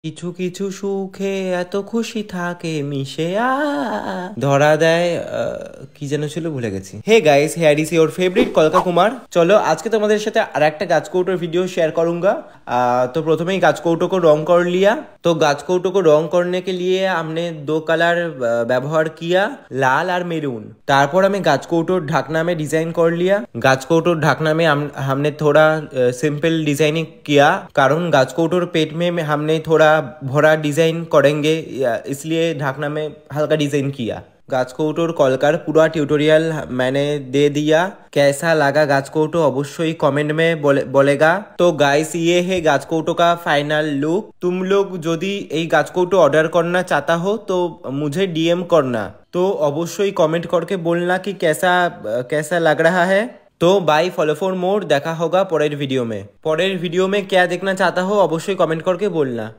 কিছু কিছু সুখে এত খুশি থাকে মিশে ধরা দেয় কি যেন ছিল ভুলে গেছি। Hey guys, here is your favourite কলকা কুমার। চলো আজকে তোমাদের সাথে আর একটা গাছ কৌটোর ভিডিयो शेयर करूंगा। तो प्रथम ही गाछ कौटो को रंग कर लिया। तो गाछ कौटो को रंग करने के लिए हमने दो कलर व्यवहार किया, लाल और मेरून। तारपर हमें गाछ कौटोर ढाकना में डिजाइन कर लिया। गाछ कौटोर ढाकना में हमने थोड़ा सिंपल डिजाइनिंग किया, कारण गाछ कौटोर पेट में हमने थोड़ा भरा डिजाइन करेंगे, इसलिए ढाकना में हल्का डिजाइन किया। गाछ कौटोर कलकार पूरा ट्यूटोरियल मैंने दे दिया। कैसा लगा गाछ कौटो अवश्य कमेंट में बोलेगा। तो गाइस, ये है गाछ कौटो का फाइनल लुक। तुम लोग यदि ये गाछ कौटो ऑर्डर करना चाहता हो तो मुझे डीएम करना। तो अवश्य कमेंट करके बोलना कि कैसा कैसा लग रहा है। तो बाय, फॉलो फॉर मोर। देखा होगा परेर वीडियो में। परेर वीडियो में क्या देखना चाहता हो अवश्य कमेंट करके बोलना।